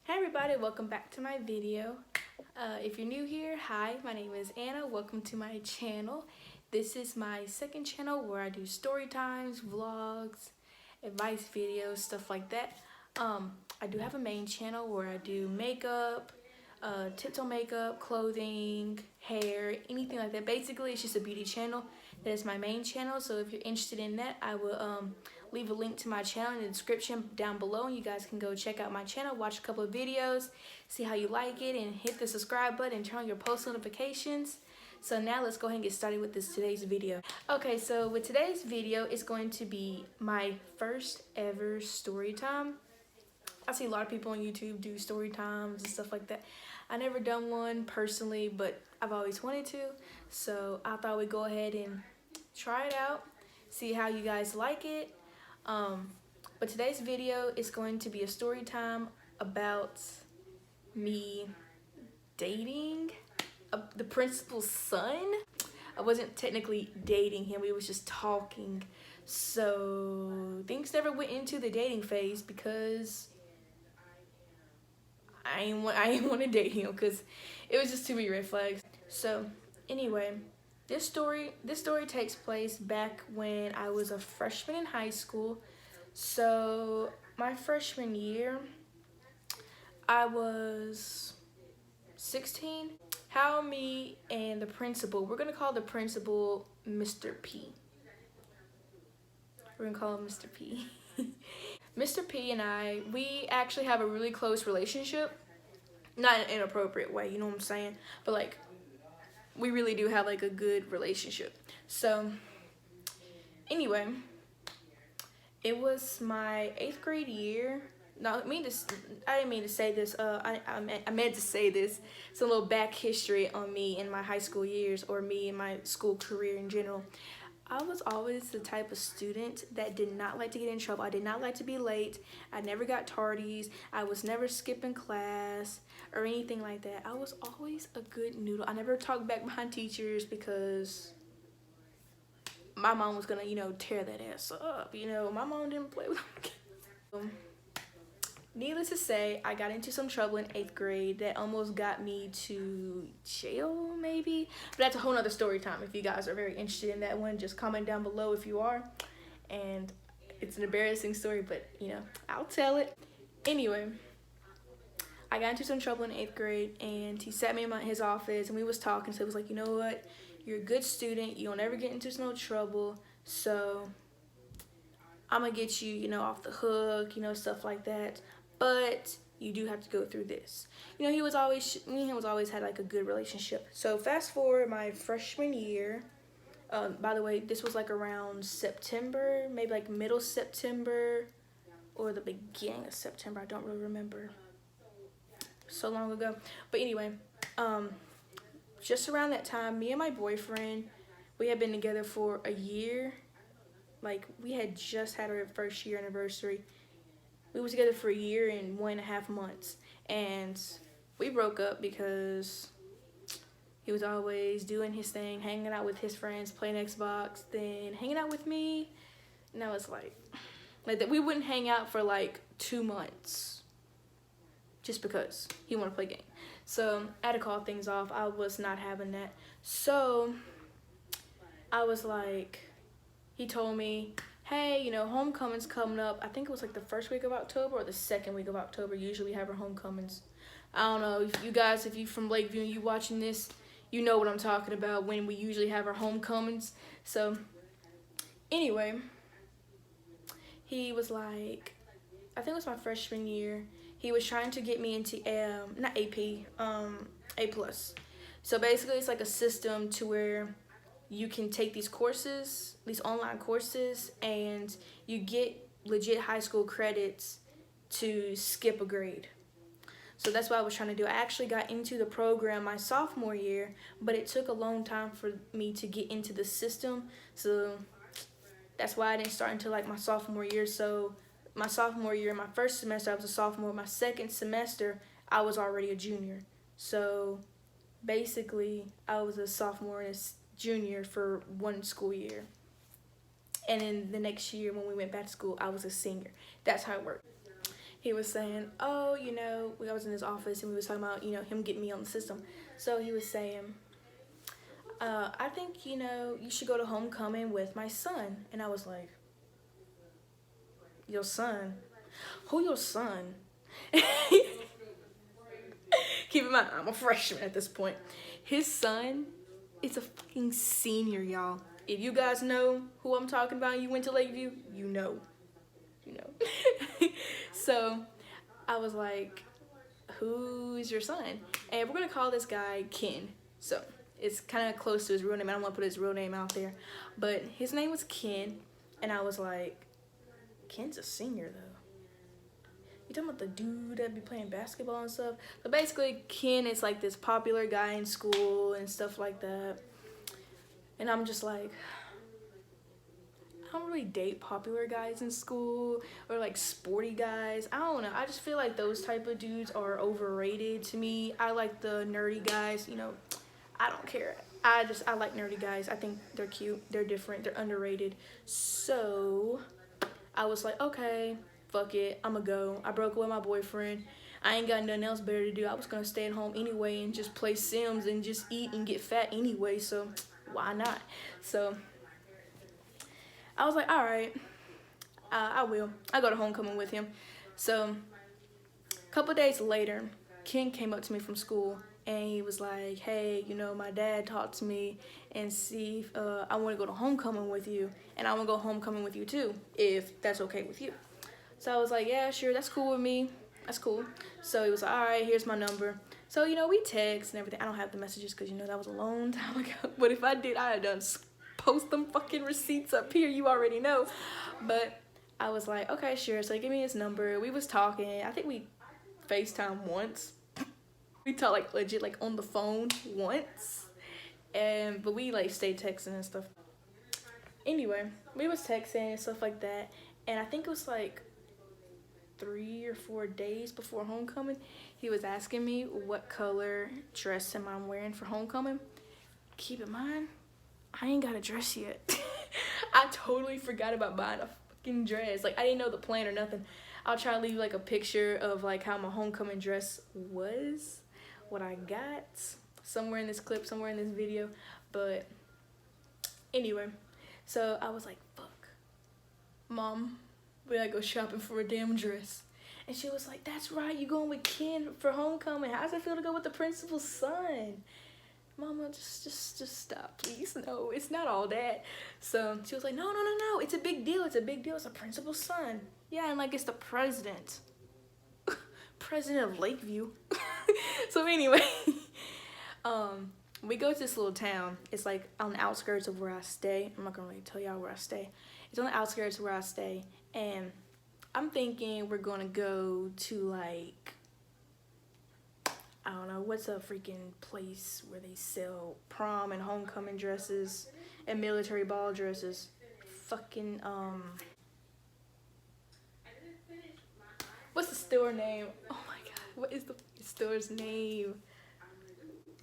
Hey everybody, welcome back to my video. If you're new here, hi, my name is Anna. Welcome to my channel. This is my second channel where I do story times, vlogs, advice videos, stuff like that. I do have a main channel where I do makeup, tips on makeup, clothing, hair, anything like that. Basically, it's just a beauty channel. That is my main channel, so if you're interested in that, I will leave a link to my channel in the description down below, and you guys can go check out my channel, watch a couple of videos, see how you like it, and hit the subscribe button and turn on your post notifications. So now let's go ahead and get started with today's video. Okay, so with today's video, it's going to be my first ever story time. I see a lot of people on YouTube do story times and stuff like that. I never done one personally, but I've always wanted to. So I thought we'd go ahead and try it out, see how you guys like it. But today's video is going to be a story time about me dating the principal's son. I wasn't technically dating him, we was just talking. So things never went into the dating phase because I didn't want to date him because it was just too many red flags. So anyway, this story takes place back when I was a freshman in high school. So my freshman year, I was 16. How me and the principal, we're gonna call the principal Mr. P. We're gonna call him Mr. P. Mr. P and I, we actually have a really close relationship. Not in an inappropriate way, you know what I'm saying? But like, we really do have like a good relationship. So anyway, it was my 8th grade year. No, I didn't mean to say this. I meant to say this. It's a little back history on me in my high school years, or me in my school career in general. I was always the type of student that did not like to get in trouble. I did not like to be late. I never got tardies. I was never skipping class or anything like that. I was always a good noodle. I never talked back behind teachers because my mom was gonna, tear that ass up. My mom didn't play with them. Needless to say, I got into some trouble in 8th grade that almost got me to jail, maybe. But that's a whole nother story time. If you guys are very interested in that one, just comment down below if you are. And it's an embarrassing story, but, I'll tell it. Anyway, I got into some trouble in 8th grade, and he sat me in his office, and we was talking. So he was like, you know what? You're a good student. You don't ever get into no trouble. So I'm going to get you, off the hook, stuff like that. But you do have to go through this. Me and him was always had like a good relationship. So fast forward my freshman year. By the way, this was like around September, maybe like middle September or the beginning of September. I don't really remember. So long ago. But anyway, just around that time, me and my boyfriend, we had been together for a year. Like, we had just had our first year anniversary. We were together for a year and 1.5 months, and we broke up because he was always doing his thing, hanging out with his friends, playing Xbox, then hanging out with me, and I was like that. We wouldn't hang out for like 2 months just because he wanted to play game. So I had to call things off. I was not having that. So I was like, he told me, hey, homecoming's coming up. I think it was like the first week of October or the second week of October. Usually we have our homecomings. I don't know if you from Lakeview and you watching this, you know what I'm talking about when we usually have our homecomings. So anyway, he was like, I think it was my freshman year. He was trying to get me into not AP, A+. So basically it's like a system to where you can take these courses, these online courses, and you get legit high school credits to skip a grade. So that's what I was trying to do. I actually got into the program my sophomore year, but it took a long time for me to get into the system. So that's why I didn't start until like my sophomore year. So my sophomore year, my first semester, I was a sophomore. My second semester, I was already a junior. So basically, I was a sophomore and a junior for 1 school year, and then the next year when we went back to school, I was a senior. That's how it worked. he was saying, oh, you know, I was in his office and we was talking about, you know, him getting me on the system. So he was saying, I think, you know, you should go to homecoming with my son. And I was like, your son? Who your son? Keep in mind, I'm a freshman at this point. His son is a fucking senior, y'all. If you guys know who I'm talking about, you went to Lakeview, you know. You know. So I was like, who's your son? And we're gonna call this guy Ken. So it's kind of close to his real name. I don't want to put his real name out there, but his name was Ken. And I was like, Ken's a senior though. You talking about the dude that be playing basketball and stuff? So basically, Ken is like this popular guy in school and stuff like that. And I'm just like, I don't really date popular guys in school or like sporty guys. I don't know. I just feel like those type of dudes are overrated to me. I like the nerdy guys, you know. I don't care. I like nerdy guys. I think they're cute. They're different. They're underrated. So I was like, okay, fuck it, I'ma go. I broke up with my boyfriend. I ain't got nothing else better to do. I was gonna stay at home anyway and just play Sims and just eat and get fat anyway, so why not? So I was like, all right, I will. I go to homecoming with him. So a couple days later, Ken came up to me from school and he was like, hey, you know, my dad talked to me and see if I want to go to homecoming with you, and I want to go homecoming with you too, if that's okay with you. So I was like, yeah, sure, that's cool with me. That's cool. So he was like, all right, here's my number. So, you know, we text and everything. I don't have the messages because, you know, that was a long time ago. But if I did, I had done post them fucking receipts up here. You already know. But I was like, okay, sure. So he gave me his number. We was talking. I think we FaceTime once. We talked like legit like on the phone once. But we like stayed texting and stuff. Anyway, we was texting and stuff like that. And I think it was like 3 or 4 days before homecoming, he was asking me what color dress am I wearing for homecoming. Keep in mind, I ain't got a dress yet. I totally forgot about buying a fucking dress. Like, I didn't know the plan or nothing. I'll try to leave like a picture of like how my homecoming dress was, what I got, somewhere in this clip, somewhere in this video. But anyway, so I was like, fuck, Mom, we gotta go shopping for a damn dress. And she was like, that's right, you going with Ken for homecoming. How's it feel to go with the principal's son? Mama, just stop, please. No, it's not all that. So she was like, no, it's a big deal. It's a big deal. It's the principal's son. Yeah, and like it's the president. President of Lakeview. So anyway, we go to this little town. It's like on the outskirts of where I stay. I'm not gonna really tell y'all where I stay. It's on the outskirts of where I stay. And I'm thinking we're gonna go to like, I don't know, what's a freaking place where they sell prom and homecoming dresses and military ball dresses? Fucking, what's the store name? Oh my god, what is the store's name?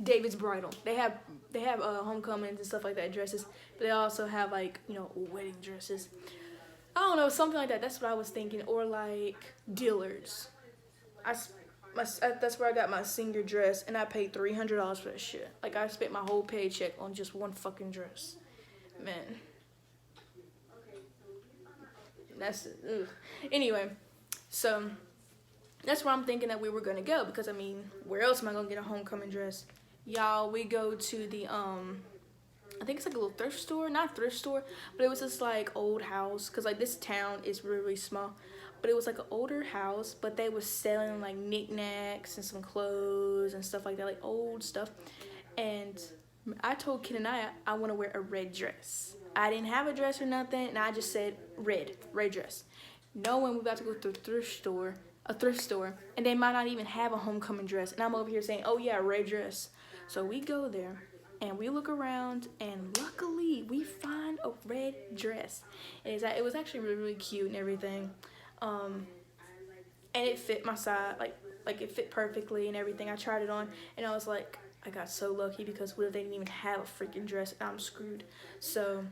David's Bridal. They have homecomings and stuff like that, dresses, but they also have like, you know, wedding dresses. I don't know, something like that. That's what I was thinking. Or like Dillard's. That's where I got my senior dress, and I paid $300 for that shit. Like, I spent my whole paycheck on just one fucking dress. Man. That's, ugh. Anyway, so that's where I'm thinking that we were gonna go, because I mean, where else am I gonna get a homecoming dress? Y'all, we go to the I think it's like a little thrift store, not a thrift store, but it was this like old house, because like this town is really, really small, but it was like an older house, but they was selling like knickknacks and some clothes and stuff like that, like old stuff. And I told Ken and I want to wear a red dress. I didn't have a dress or nothing, and I just said red dress, knowing we about to go to a thrift store, and they might not even have a homecoming dress, and I'm over here saying, oh yeah, red dress. So we go there and we look around, and luckily we find a red dress. And it was actually really, really cute and everything, and it fit my size, like it fit perfectly and everything. I tried it on, and I was like, I got so lucky, because what if they didn't even have a freaking dress and I'm screwed? So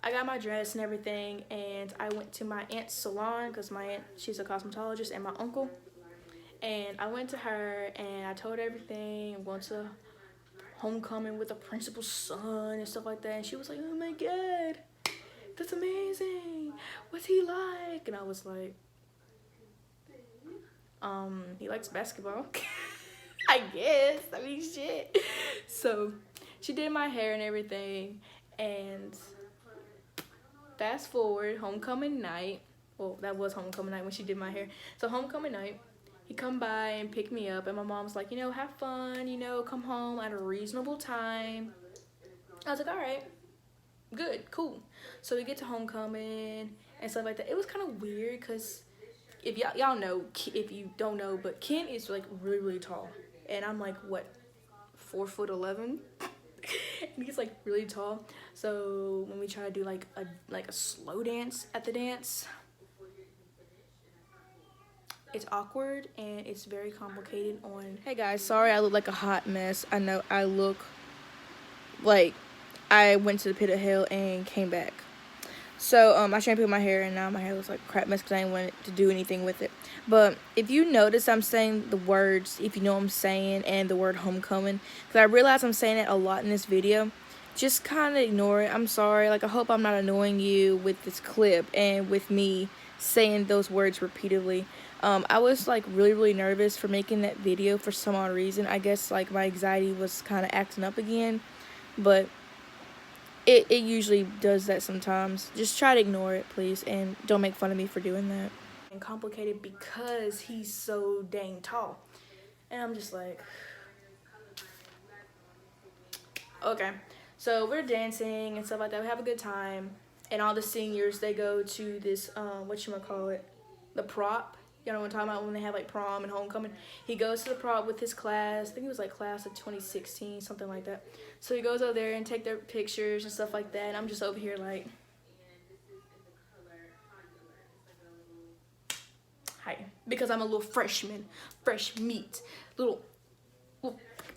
I got my dress and everything, and I went to my aunt's salon because my aunt, she's a cosmetologist, and my uncle. And I went to her and I told her everything. I'm going to homecoming with the principal's son and stuff like that. And she was like, oh my God, that's amazing. What's he like? And I was like, he likes basketball. I guess. I mean, shit. So she did my hair and everything. And fast forward, homecoming night. Well, that was homecoming night when she did my hair. So homecoming night, he come by and pick me up, and my mom's like, you know, have fun, you know, come home at a reasonable time. I was like, all right, good, cool. So we get to homecoming and stuff like that. It was kind of weird because if y'all know, if you don't know, but Ken is like really, really tall. And I'm like, what, 4'11"? And he's like really tall. So when we try to do like a slow dance at the dance, it's awkward and it's very complicated on. Hey guys, sorry I look like a hot mess. I know I look like I went to the pit of hell and came back. So I shampooed my hair and now my hair looks like a crap mess because I didn't want to do anything with it. But if you notice, I'm saying the words, if you know what I'm saying, and the word homecoming, because I realize I'm saying it a lot in this video. Just kind of ignore it. I'm sorry. Like, I hope I'm not annoying you with this clip and with me saying those words repeatedly. I was like really, really nervous for making that video for some odd reason. I guess like my anxiety was kind of acting up again, but it usually does that sometimes. Just try to ignore it, please, and don't make fun of me for doing that. And complicated because he's so dang tall. And I'm just like, okay. So we're dancing and stuff like that. We have a good time. And all the seniors, they go to this, whatchamacallit, the prop. You know what I'm talking about when they have like prom and homecoming. He goes to the prop with his class. I think it was like class of 2016, something like that. So he goes over there and take their pictures and stuff like that. And I'm just over here like, hi. Because I'm a little freshman, fresh meat, little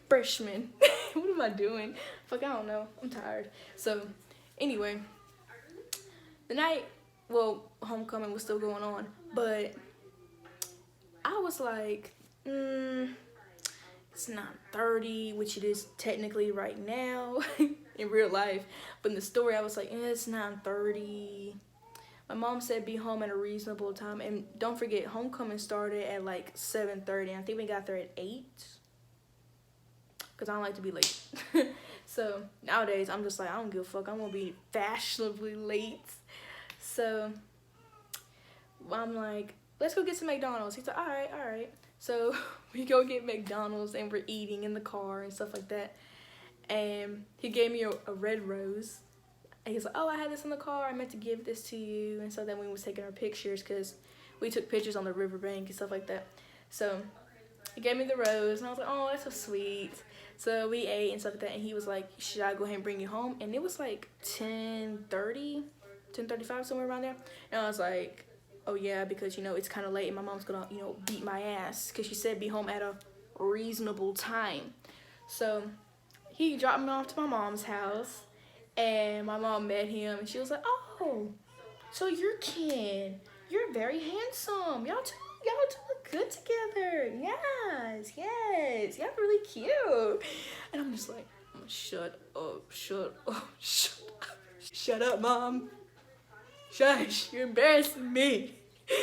freshman. What am I doing? Fuck, I don't know. I'm tired. So anyway, the night, well, homecoming was still going on, but I was like, it's not 30, which it is technically right now in real life. But in the story, I was like, it's not 30. My mom said be home at a reasonable time. And don't forget, homecoming started at like 7:30. I think we got there at 8. Because I don't like to be late. So nowadays, I'm just like, I don't give a fuck. I'm going to be fashionably late. So I'm like, let's go get some McDonald's. He's like, all right. So we go get McDonald's and we're eating in the car and stuff like that. And he gave me a red rose. And he's like, oh, I had this in the car. I meant to give this to you. And so then we was taking our pictures because we took pictures on the riverbank and stuff like that. So he gave me the rose and I was like, oh, that's so sweet. So we ate and stuff like that. And he was like, should I go ahead and bring you home? And it was like 10:30, 10:35, somewhere around there. And I was like, oh yeah, because, you know, it's kind of late and my mom's gonna, you know, beat my ass because she said be home at a reasonable time. So he dropped me off to my mom's house and my mom met him and she was like, oh, so you're Ken. You're very handsome. Y'all two look good together. Yes. Y'all really cute. And I'm just like, oh, shut up. Shut up, Mom. Shush, you're embarrassing me.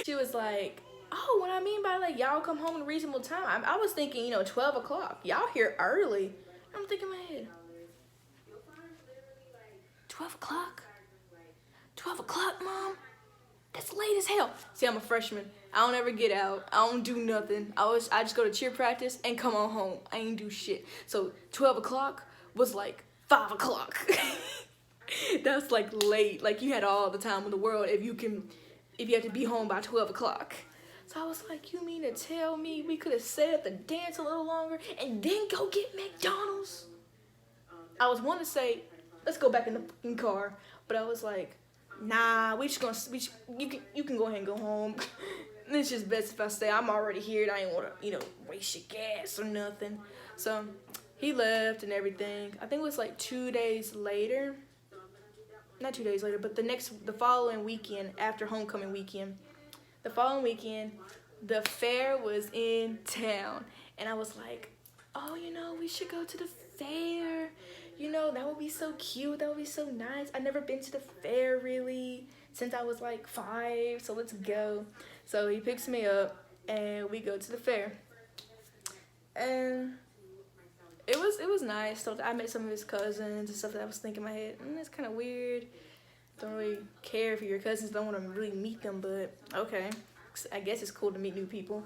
She was like, oh, what I mean by like y'all come home at a reasonable time. I was thinking, you know, 12 o'clock. Y'all here early. I'm thinking in my head, 12 o'clock? 12 o'clock, Mom? That's late as hell. See, I'm a freshman. I don't ever get out. I don't do nothing. I just go to cheer practice and come on home. I ain't do shit. So 12 o'clock was like 5 o'clock. That's like late. Like you had all the time in the world if you have to be home by 12 o'clock. So I was like, you mean to tell me we could have set up the dance a little longer and then go get McDonald's? I was wanting to say, let's go back in the fucking car. But I was like, nah, you can go ahead and go home. It's just best if I stay. I'm already here and I ain't want to, you know, waste your gas or nothing. So he left and everything. I think it was like 2 days later. not 2 days later, but the following weekend after homecoming weekend, the following weekend, the fair was in town. And I was like, oh, you know, we should go to the fair. You know, that would be so cute. That would be so nice. I've never been to the fair really since I was like 5, so let's go. So he picks me up and we go to the fair. And it was nice. So I met some of his cousins and stuff that I was thinking in my head, it's kind of weird. Don't really care if your cousins, don't want to really meet them, but okay. I guess it's cool to meet new people.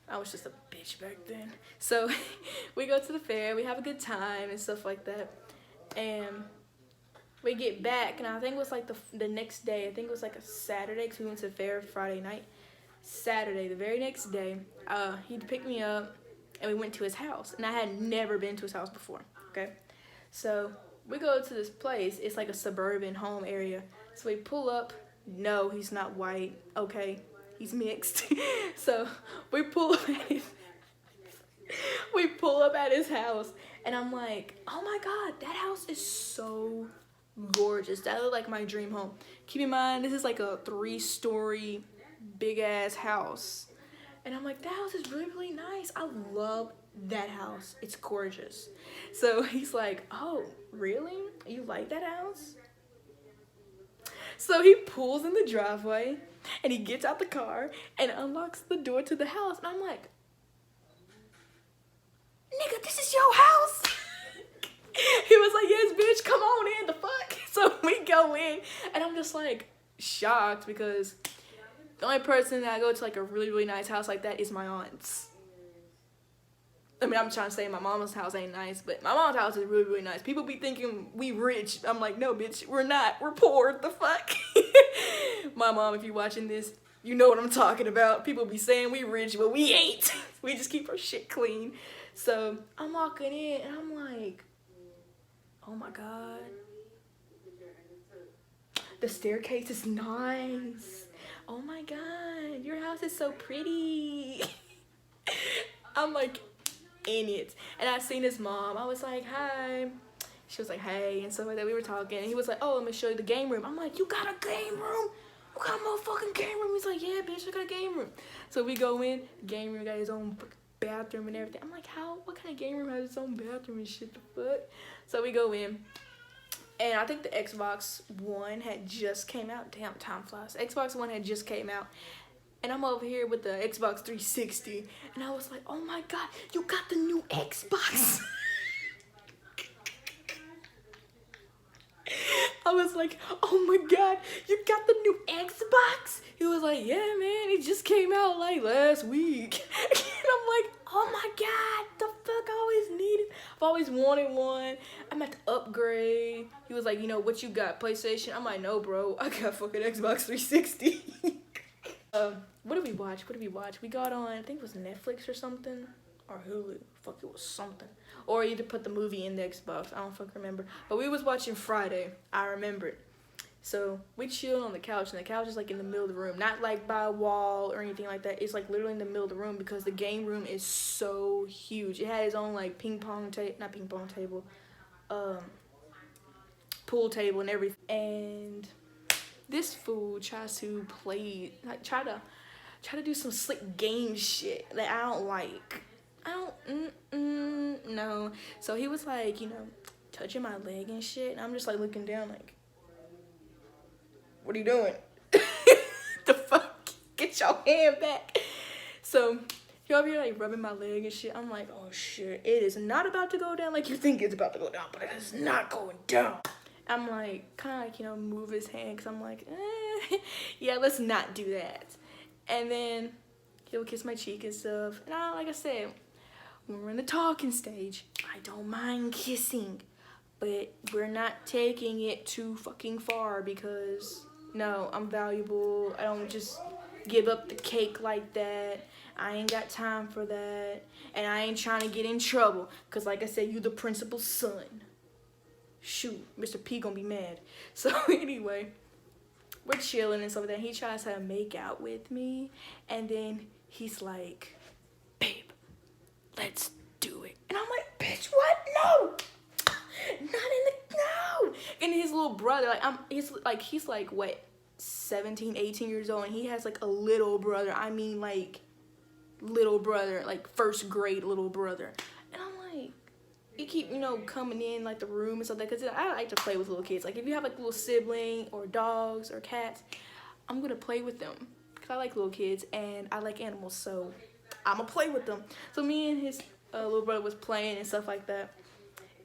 I was just a bitch back then. So we go to the fair, we have a good time and stuff like that. And we get back, and I think it was like the next day. I think it was like a Saturday, because we went to the fair Friday night. Saturday, the very next day, he picked me up, and we went to his house. And I had never been to his house before, okay? So we go to this place. It's like a suburban home area. So we pull up. No, he's not white, okay? He's mixed. So we pull up at his house, and I'm like, oh my god, that house is so gorgeous. That looked like my dream home. Keep in mind, this is like a 3-story big ass house, and I'm like, that house is really, really nice. I love that house. It's gorgeous. So he's like, oh really, you like that house? So he pulls in the driveway and he gets out the car and unlocks the door to the house, and I'm like, nigga, this is your house? He was like, yes, bitch, come on in, the fuck? So we go in, and I'm just like shocked, because the only person that I go to like a really, really nice house like that is my aunt's. I mean, I'm trying to say my mama's house ain't nice, but my mom's house is really, really nice. People be thinking we rich. I'm like, no, bitch, we're not. We're poor. The fuck? My mom, if you're watching this, you know what I'm talking about. People be saying we rich, but we ain't. We just keep our shit clean. So I'm walking in, and I'm like, oh my god. The staircase is nice. Oh my god, your house is so pretty. I'm like, in it. And I seen his mom. I was like, hi. She was like, hey, and stuff like that. We were talking, and he was like, oh, let me show you the game room. I'm like, you got a game room? You got a motherfucking game room? He's like, yeah, bitch, I got a game room. So we go in, game room got his own bathroom and everything. I'm like, what kind of game room has its own bathroom and shit, the fuck? So we go in, and I think the Xbox One had just came out. Damn, time flies. Xbox One had just came out. And I'm over here with the Xbox 360. And I was like, oh my god, you got the new Xbox. I was like, oh my god, you got the new Xbox? He was like, yeah, man, it just came out like last week. And I'm like, oh my god, the fuck, I always needed. I've always wanted one. I'm about to upgrade. He was like, you know, what you got, PlayStation? I'm like, no, bro, I got fucking Xbox 360. What did we watch? We got on, I think it was Netflix or something, or Hulu. Fuck, it was something. Or either put the movie in the Xbox. I don't fucking remember. But we was watching Friday. I remembered. So we chilled on the couch, and the couch is like in the middle of the room, not like by a wall or anything like that. It's like literally in the middle of the room, because the game room is so huge. It had its own like not ping pong table, pool table and everything. And this fool tries to play, like try to do some slick game shit that I don't like. I don't, no. So he was like, you know, touching my leg and shit, and I'm just like looking down like, what are you doing? The fuck? Get your hand back. So he over here like rubbing my leg and shit. I'm like, oh shit, it is not about to go down like you think it's about to go down, but it is not going down. I'm like, kind of like, you know, move his hand, because I'm like, yeah, let's not do that. And then he'll kiss my cheek and stuff. And like I said, when we're in the talking stage, I don't mind kissing, but we're not taking it too fucking far, because no, I'm valuable. I don't just give up the cake like that. I ain't got time for that. And I ain't trying to get in trouble, because like I said, you the principal's son. Shoot, Mr. P gonna be mad. So anyway, we're chilling and stuff like that. He tries to make out with me, and then he's like, babe, let's do it. And I'm like, bitch, what? No, not in the, no. And his little brother. Like he's like what, 17, 18 years old, and he has like a little brother. I mean, like little brother, like first grade little brother. And I'm like, you keep, you know, coming in like the room and stuff like that, because I like to play with little kids. Like if you have like a little sibling or dogs or cats, I'm gonna play with them because I like little kids and I like animals, so I'm gonna play with them. So me and his little brother was playing and stuff like that,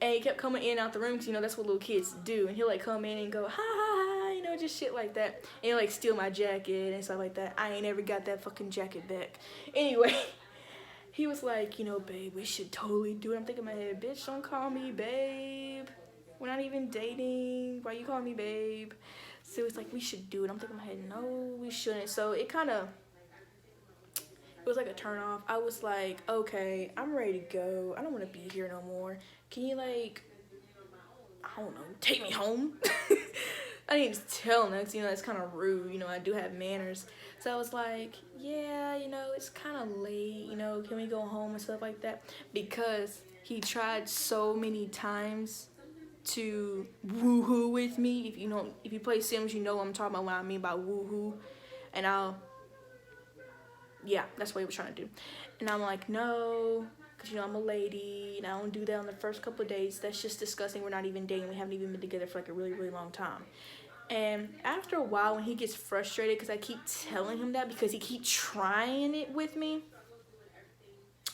and he kept coming in and out the room because, you know, that's what little kids do. And he'll like come in and go, ha ha ha, you know, just shit like that. And he'll like steal my jacket and stuff like that. I ain't ever got that fucking jacket back. Anyway, he was like, you know, babe, we should totally do it. I'm thinking in my head, bitch, don't call me babe. We're not even dating. Why you calling me babe? So it's like, we should do it. I'm thinking in my head, no, we shouldn't. So it kind of, it was like a turn off. I was like, okay, I'm ready to go. I don't want to be here no more. Can you, like, I don't know, take me home? I didn't tell him that because, you know, that's kind of rude. You know, I do have manners. So I was like, yeah, you know, it's kind of late. You know, can we go home and stuff like that? Because he tried so many times to woohoo with me. If you play Sims, you know what I'm talking about when I mean by woohoo. And yeah, that's what he was trying to do. And I'm like, no, because, you know, I'm a lady, and I don't do that on the first couple of days. That's just disgusting. We're not even dating. We haven't even been together for like a really, really long time. And after a while, when he gets frustrated because I keep telling him that because he keeps trying it with me,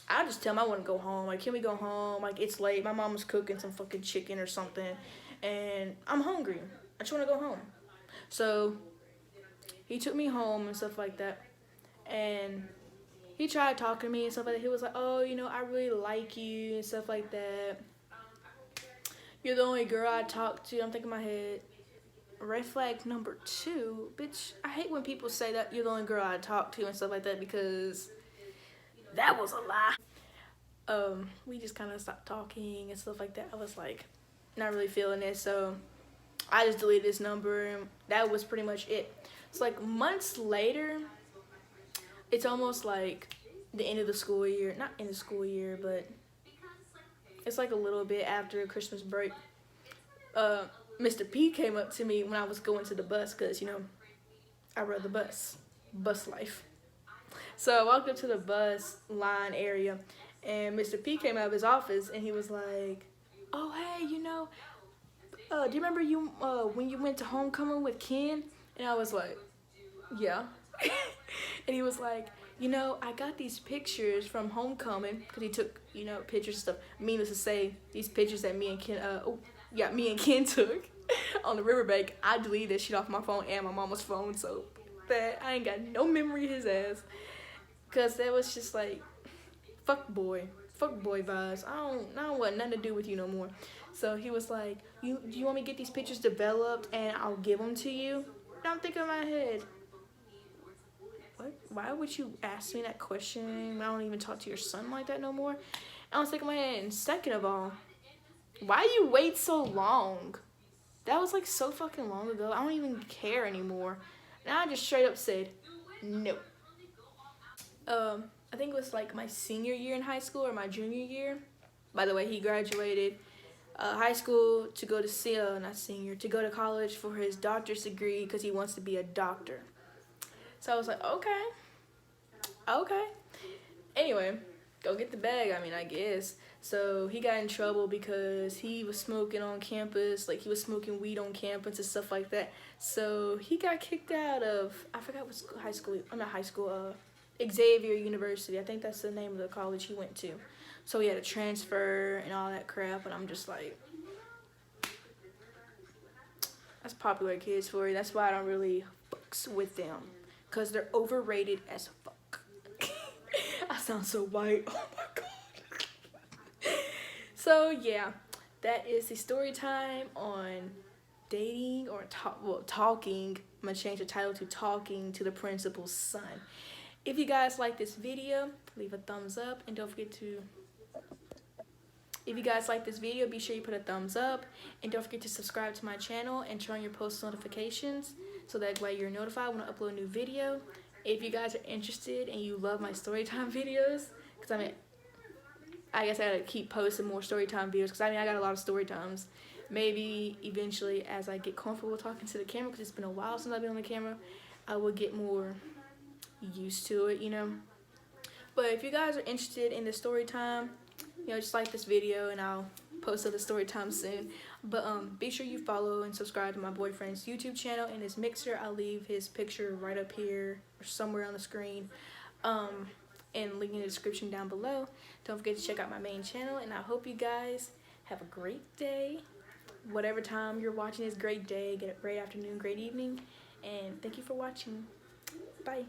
I just tell him I want to go home. Like, can we go home? Like, it's late. My mom was cooking some fucking chicken or something, and I'm hungry. I just want to go home. So he took me home and stuff like that. And he tried talking to me and stuff like that. He was like, oh, you know, I really like you and stuff like that. You're the only girl I talk to. I'm thinking in my head, red flag number 2. Bitch, I hate when people say that you're the only girl I talk to and stuff like that, because that was a lie. We just kind of stopped talking and stuff like that. I was like, not really feeling it. So I just deleted his number, and that was pretty much it. It's like months later. It's almost like the end of the school year. Not end of the school year, but it's like a little bit after Christmas break. Mr. P came up to me when I was going to the bus because, you know, I rode the bus life. So I walked up to the bus line area, and Mr. P came out of his office, and he was like, oh, hey, you know, do you remember when you went to homecoming with Ken? And I was like, yeah. And he was like, you know, I got these pictures from homecoming, because he took, you know, pictures and stuff. Needless to say, these pictures that me and Ken took on the riverbank, I deleted that shit off my phone and my mama's phone, so that I ain't got no memory of his ass, because that was just like, fuck boy vibes. I don't want nothing to do with you no more. So he was like, do you want me to get these pictures developed and I'll give them to you? And I'm thinking in my head, what? Why would you ask me that question? I don't even talk to your son like that no more. And I was thinking in my head, and second of all, why you wait so long? That was like so fucking long ago. I don't even care anymore. And I just straight up said, no. I think it was like my senior year in high school or my junior year. By the way, he graduated high school to go to to go to college for his doctor's degree because he wants to be a doctor. So I was like, okay. Anyway, go get the bag, I guess. So he got in trouble because he was smoking on campus, like he was smoking weed on campus and stuff like that. So he got kicked out of, I forgot what Xavier University. I think that's the name of the college he went to. So he had to transfer and all that crap, and I'm just like, that's popular kids for you. That's why I don't really fucks with them, because they're overrated as fuck. I sound so white. Oh my god. So yeah, that is the story time on dating or talking. I'm gonna change the title to Talking to the Principal's Son. If you guys like this video, leave a thumbs up, and don't forget to, if you guys like this video, be sure you put a thumbs up, and don't forget to subscribe to my channel and turn on your post notifications so that way you're notified when I upload a new video. If you guys are interested and you love my storytime videos, because I guess I gotta keep posting more storytime videos, because I got a lot of story times maybe eventually as I get comfortable talking to the camera, because it's been a while since I've been on the camera, I will get more used to it, you know. But if you guys are interested in the story time, you know, just like this video and I'll post other story time soon. But be sure you follow and subscribe to my boyfriend's YouTube channel and his mixer. I'll leave his picture right up here or somewhere on the screen, and link in the description down below. Don't forget to check out my main channel, and I hope you guys have a great day. Whatever time you're watching this, great day, get a great afternoon, great evening, and thank you for watching. Bye.